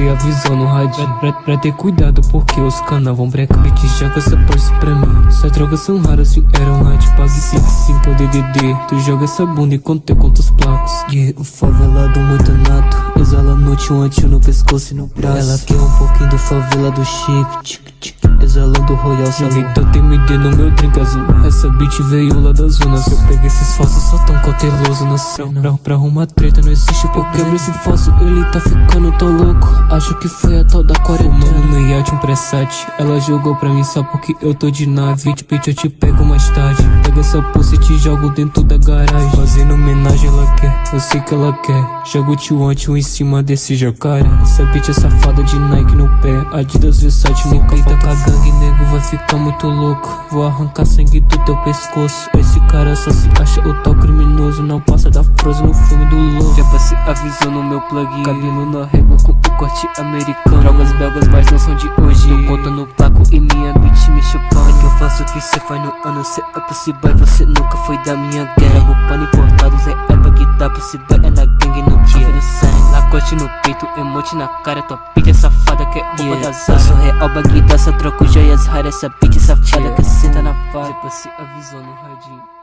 e avisou no radinho pra ter cuidado porque os cana vão brecar. Bitch, joga essa Porsche pra mim. Essas drogas são raras, vieram lá de pague 55 é o DDD. Tu joga essa bunda enquanto eu conto os placos. Yeah, o favelado muito nato. Exala noite, um antigo no pescoço e no braço. Ela quer um pouquinho do favela do shape. Exalando Royal Salão. Então tem MD no meu drink azul. Essa bitch veio lá da zona. Se eu peguei esses falsos, só tão cauteloso na cena. Pra arrumar treta não existe porque eu quebro esse falso, ele tá ficando tão louco. Acho que foi a tal da quarentena. No iate um pré-7. Ela jogou pra mim só porque eu tô de nave. Bitch, eu te pego mais tarde. Pega essa pulsa e te jogo dentro da garagem. Fazendo homenagem ela quer, eu sei que ela quer. Jogo o tio em cima desse jacaré. Essa bitch é safada de Nike no pé. Adidas Versace no peito com a gangue, nego vai ficar muito louco. Vou arrancar sangue do teu pescoço. Esse cara só se acha o tal criminoso. Não passa da Frozen no filme do louco. Já passei avisou no meu plug. Cabelo na régua com o corte americano. Drogas belgas mas não são de hoje. Eu conto no placo e minha bitch me chupando. É que eu faço o que cê faz no ano. Cê é possível, você nunca foi da minha gang. Trago pano importado, cê é pra que dá possível. É na gangue no dia do sangue. Lacoste no peito, emote na cara. Tua bitch é safada que é roupa da Zara. Eu sou real bagui, só troco joias raras. Essa bitch safada que senta na fala. Depois se avisou no radinho.